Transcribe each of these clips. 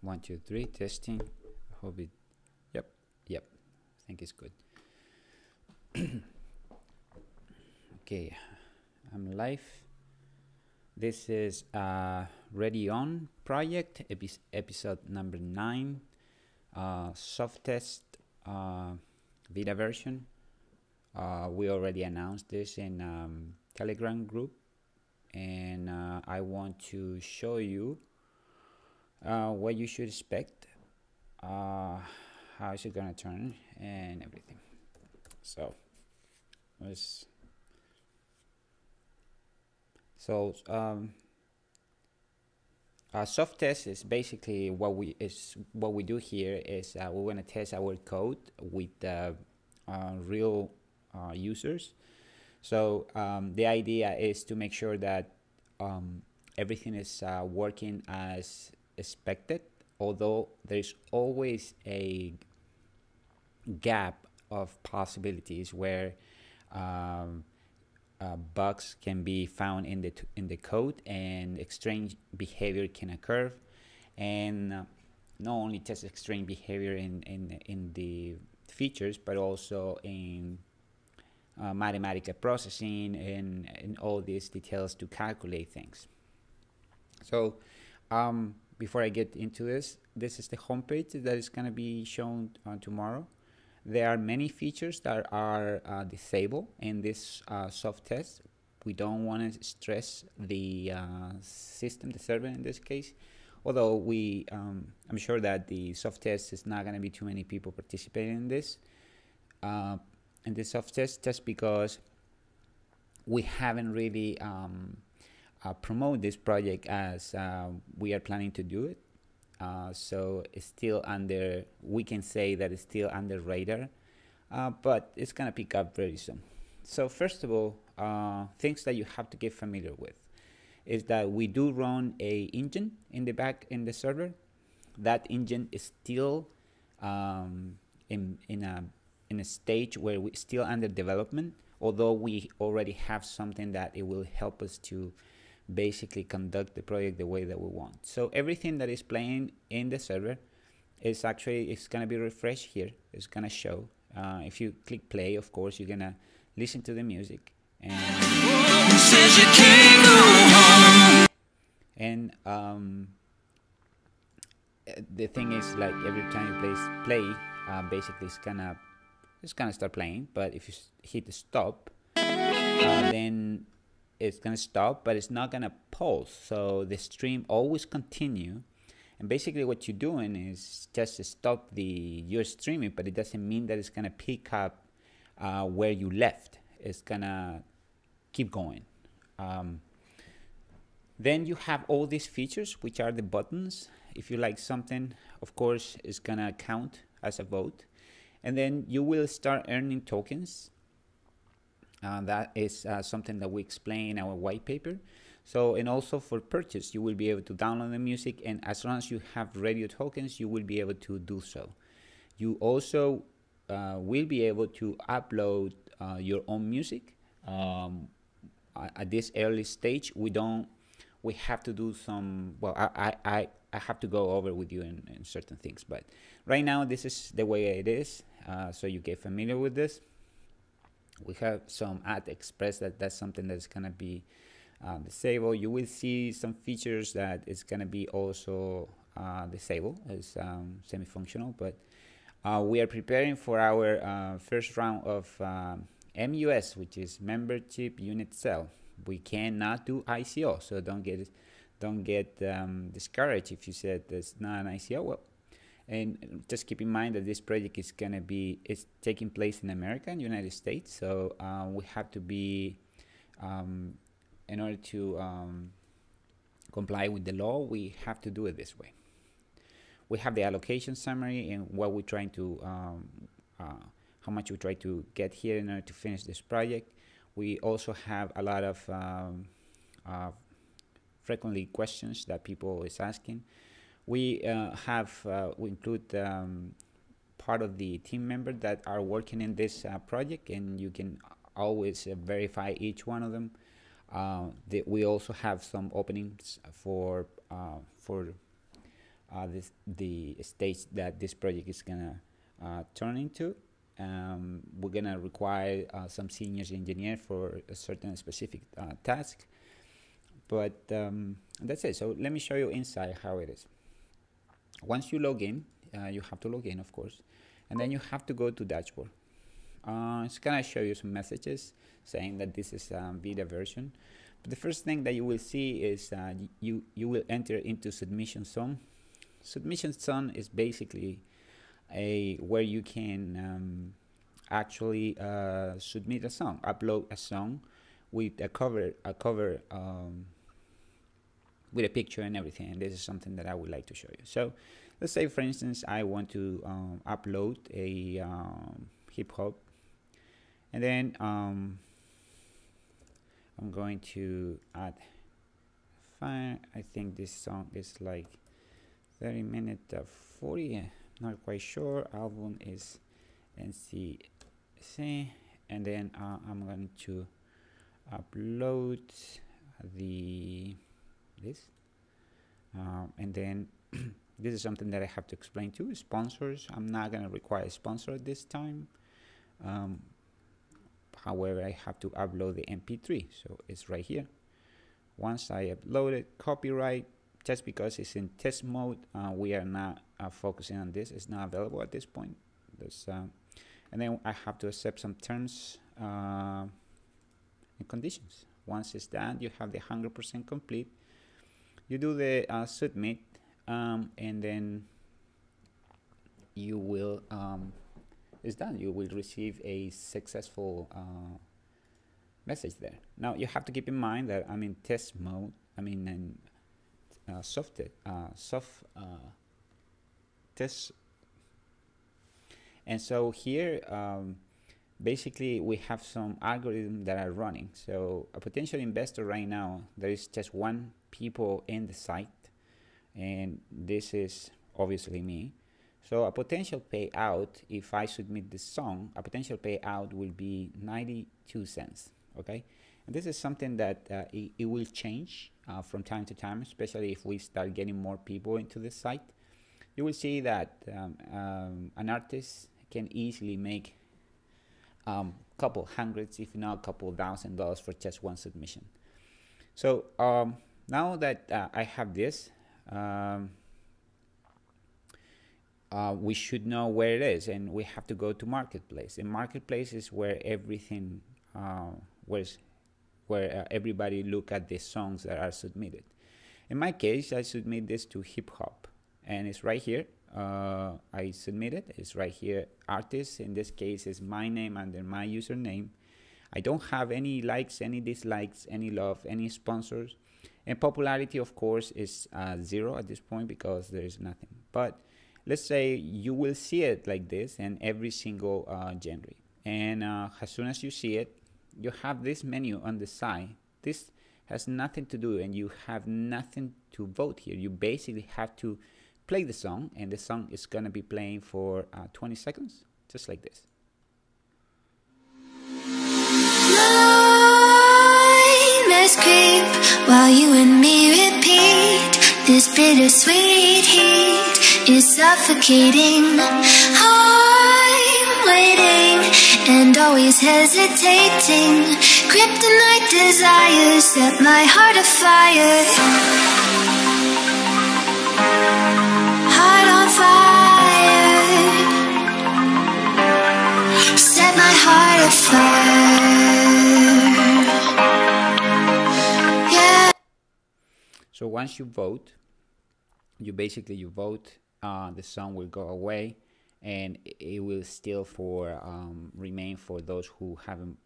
One, two, three, testing. I hope it. Yep, yep. I think it's good. Okay, I'm live. This is RADION project, episode number 9, soft test beta version. We already announced this in Telegram group, and I want to show you what you should expect, how is it gonna turn, and everything. So let's. Soft test is basically what we do here is we want to test our code with real users. So the idea is to make sure that everything is working as expected, although there's always a gap of possibilities where bugs can be found in the code, and strange behavior can occur. And not only test strange behavior in the features, but also in mathematical processing and all these details to calculate things. So before I get into this is the homepage that is going to be shown tomorrow. There are many features that are disabled in this soft test. We don't want to stress the system, the server in this case. Although I'm sure that the soft test is not going to be too many people participating in this. In this soft test, just because we haven't really promoted this project as we are planning to do it. So it's still under, we can say that it's still under radar, but it's gonna pick up very soon. So first of all, things that you have to get familiar with is that we do run a engine in the back in the server. That engine is still in a stage where we're still under development, although we already have something that it will help us to basically conduct the project the way that we want. So everything that is playing in the server is actually, it's going to be refreshed here. It's going to show. If you click play, of course, you're going to listen to the music. And the thing is, like, every time you play, basically it's gonna start playing. But if you hit the stop, then it's gonna stop, but it's not gonna pause. So the stream always continue. And basically what you're doing is just stop your streaming, but it doesn't mean that it's gonna pick up where you left. It's gonna keep going. Then you have all these features, which are the buttons. If you like something, of course, it's gonna count as a vote. And then you will start earning tokens. That is something that we explain in our white paper. So, and also for purchase, you will be able to download the music, and as long as you have radio tokens, you will be able to do so. You also will be able to upload your own music. At this early stage, we have to do some, well, I have to go over with you in certain things, but right now this is the way it is, so you get familiar with this. We have some ad express, that's something that's gonna be disabled. You will see some features that is gonna be also disabled as semi-functional, but we are preparing for our first round of MUS, which is membership unit sale. We cannot do ICO, so don't get discouraged if you said it's not an ICO. Well, and just keep in mind that this project is it's taking place in America and United States, so we have to be in order to comply with the law, we have to do it this way. We have the allocation summary and what we're trying to how much we try to get here in order to finish this project. We also have a lot of frequently questions that people is asking. We we include part of the team members that are working in this project, and you can always verify each one of them. We also have some openings for the stage that this project is gonna turn into. We're gonna require some senior engineer for a certain specific task, but that's it. So let me show you inside how it is. Once you log in, you have to log in, of course, and then you have to go to dashboard. It's gonna show you some messages saying that this is a beta version. But the first thing that you will see is you will enter into submission zone. Submission zone is basically where you can actually submit a song, upload a song with a cover with a picture and everything. And this is something that I would like to show you. So let's say, for instance, I want to upload a hip hop, and then I'm going to add file. I think this song is like 30 minutes 40, not quite sure. Album is NCC, and then I'm going to upload this, and then this is something that I have to explain too. Sponsors, I'm not going to require a sponsor at this time. However, I have to upload the MP3, so it's right here. Once I upload it, copyright, just because it's in test mode, we are not focusing on this. It's not available at this point. And then I have to accept some terms and conditions. Once it's done, you have the 100% complete. You do the submit, and then you will it's done. You will receive a successful message there. Now you have to keep in mind that I'm in test mode. I mean in soft test, and so here basically we have some algorithms that are running. So a potential investor right now, there is just one people in the site, and this is obviously me. So a potential payout, if I submit this song, a potential payout will be 92 cents, okay? And this is something that it will change from time to time, especially if we start getting more people into the site. You will see that an artist can easily make couple hundreds, if not a couple $1,000 for just one submission. So now that I have this, we should know where it is, and we have to go to marketplace. And marketplace is where everything where everybody look at the songs that are submitted. In my case, I submit this to hip hop, and it's right here. I submit it. It's right here. Artist, in this case, is my name under my username. I don't have any likes, any dislikes, any love, any sponsors. And popularity, of course, is 0 at this point because there is nothing. But let's say you will see it like this in every single genre. And as soon as you see it, you have this menu on the side. This has nothing to do, and you have nothing to vote here. You basically have to play the song, and the song is going to be playing for 20 seconds, just like this. Nightmares creep while you and me repeat. This bittersweet heat is suffocating. I'm waiting and always hesitating. Kryptonite desires set my heart afire. Heart on fire. Set my heart afire. Yeah. So once you vote, you vote, the song will go away, and it will still remain for those who haven't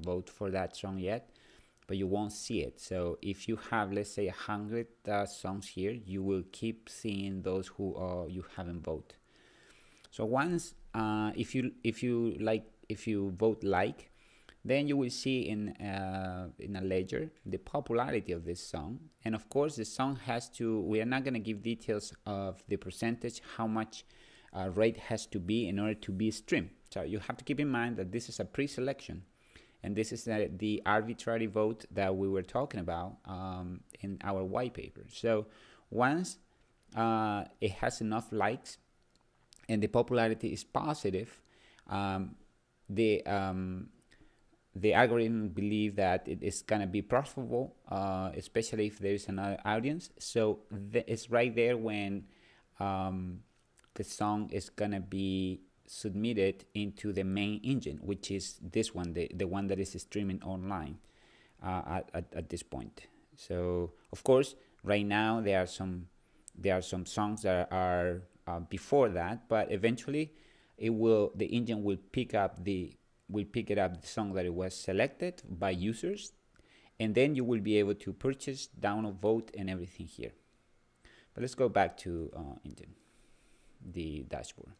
voted for that song yet, but you won't see it. So if you have, let's say, 100 songs here, you will keep seeing those who you haven't voted. So once if you vote like, then you will see in a ledger the popularity of this song. And of course, the song has to, we are not going to give details of the percentage, how much rate has to be in order to be streamed. So you have to keep in mind that this is a pre-selection, and this is the arbitrary vote that we were talking about in our white paper. So once it has enough likes and the popularity is positive, the the algorithm believe that it is gonna be profitable, especially if there is another audience. So it's right there when the song is gonna be submitted into the main engine, which is this one, the one that is streaming online at this point. So of course, right now there are some songs that are before that, but eventually the engine will pick it up the song that it was selected by users, and then you will be able to purchase, download, vote, and everything here. But let's go back to engine, the dashboard.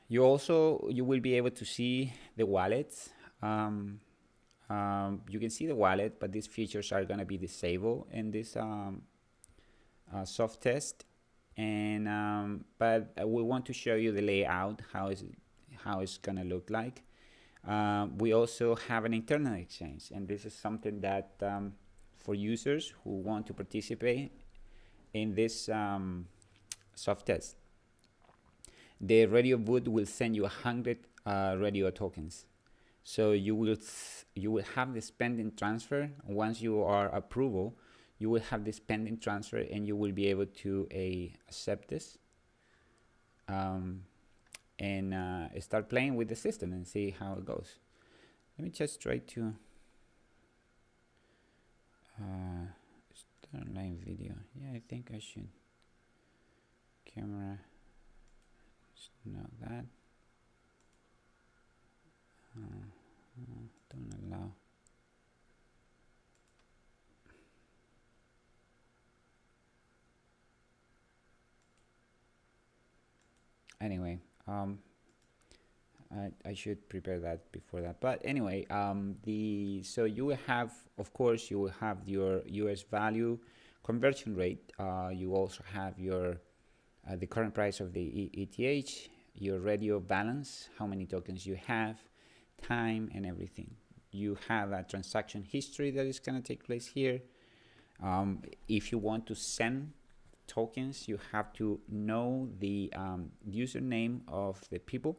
You will be able to see the wallets. You can see the wallet, but these features are going to be disabled in this soft test. And but we want to show you the layout, how it's going to look like. We also have an internal exchange, and this is something that for users who want to participate in this soft test, the radio booth will send you 100 radio tokens. So you will have the pending transfer. Once you are approval, you will have this pending transfer, and you will be able to accept this and start playing with the system and see how it goes. Let me just try to start live video. Yeah, I think I should. Camera. Not that. Don't allow. Anyway, I should prepare that before that. But anyway, so you will have, of course, you will have your US value conversion rate. You also have your the current price of the ETH, your radio balance, how many tokens you have, time, and everything. You have a transaction history that is going to take place here. If you want to send tokens, you have to know the username of the people.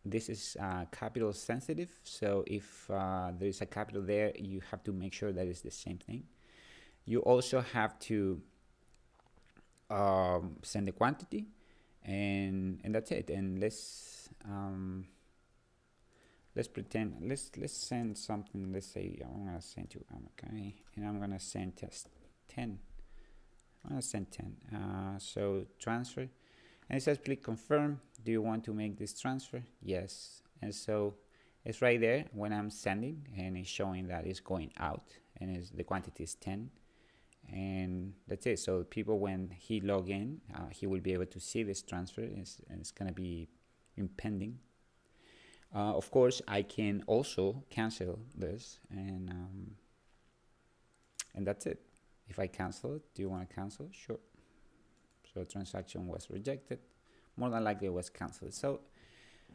This is capital sensitive, so if there is a capital there, you have to make sure that it's the same thing. You also have to send the quantity, and that's it. And let's pretend let's send something. Let's say I'm gonna send to okay, and I'm gonna send test 10. I'm gonna send 10. So transfer, and it says click confirm. Do you want to make this transfer? Yes. And so it's right there when I'm sending, and it's showing that it's going out, and the quantity is 10. And that's it. So people, when he log in, he will be able to see this transfer, and it's going to be impending. Of course, I can also cancel this, and that's it. If I cancel it, do you want to cancel? Sure. So transaction was rejected. More than likely it was canceled. So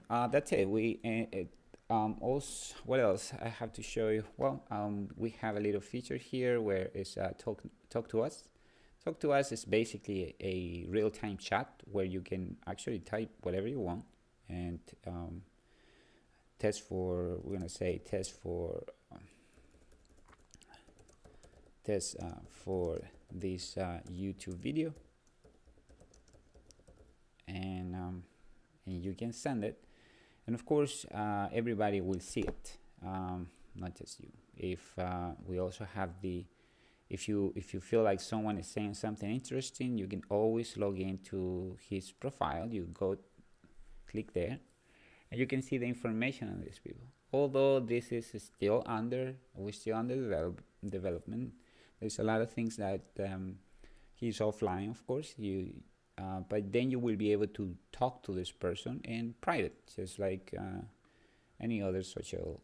that's it. Also, what else I have to show you? Well, we have a little feature here where it's talk to us. Talk to us is basically a real-time chat where you can actually type whatever you want and test for this YouTube video, and you can send it. And of course, everybody will see it, not just you. If we also have if you feel like someone is saying something interesting, you can always log into his profile. You go, click there, and you can see the information on these people. Although this is still under development. There's a lot of things that he's offline, of course. But then you will be able to talk to this person in private, just like any other social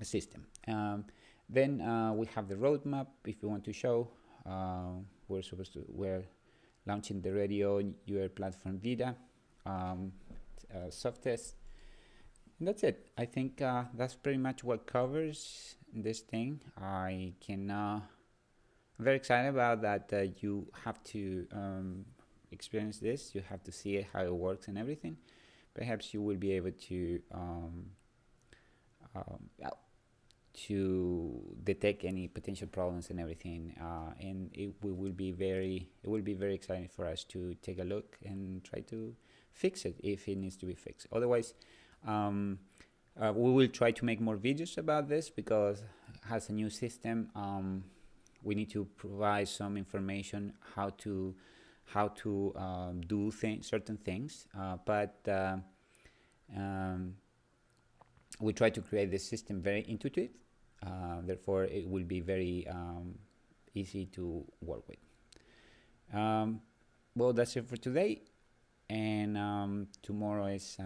system. Then we have the roadmap. If you want to show, we're supposed to where launching the RADION UR platform Vita soft test. And that's it. I think that's pretty much what covers this thing. I'm very excited about that. You have to experience this. You have to see it, how it works and everything. Perhaps you will be able to detect any potential problems and everything, and it will be very exciting for us to take a look and try to fix it if it needs to be fixed. Otherwise, we will try to make more videos about this, because it has a new system. We need to provide some information how to do certain things, but we try to create the system very intuitive. Therefore, it will be very easy to work with. Well, that's it for today, and tomorrow is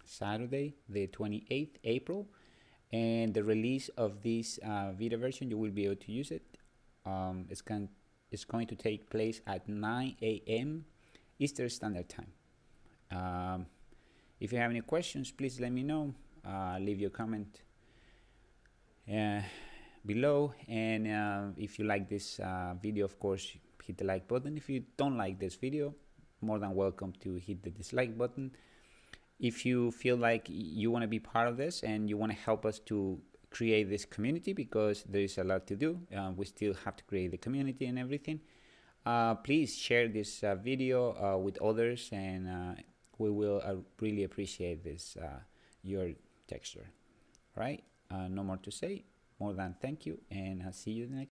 Saturday, the 28th April, and the release of this Vita version, you will be able to use it. It's going to take place at 9 a.m. Eastern Standard Time. If you have any questions, please let me know. Leave your comment below, and if you like this video, of course, hit the like button. If you don't like this video, more than welcome to hit the dislike button. If you feel like you want to be part of this and you want to help us to create this community, because there is a lot to do, we still have to create the community and everything, please share this video with others, and we will really appreciate this, your texture. Right? No more to say, more than thank you, and I'll see you in the next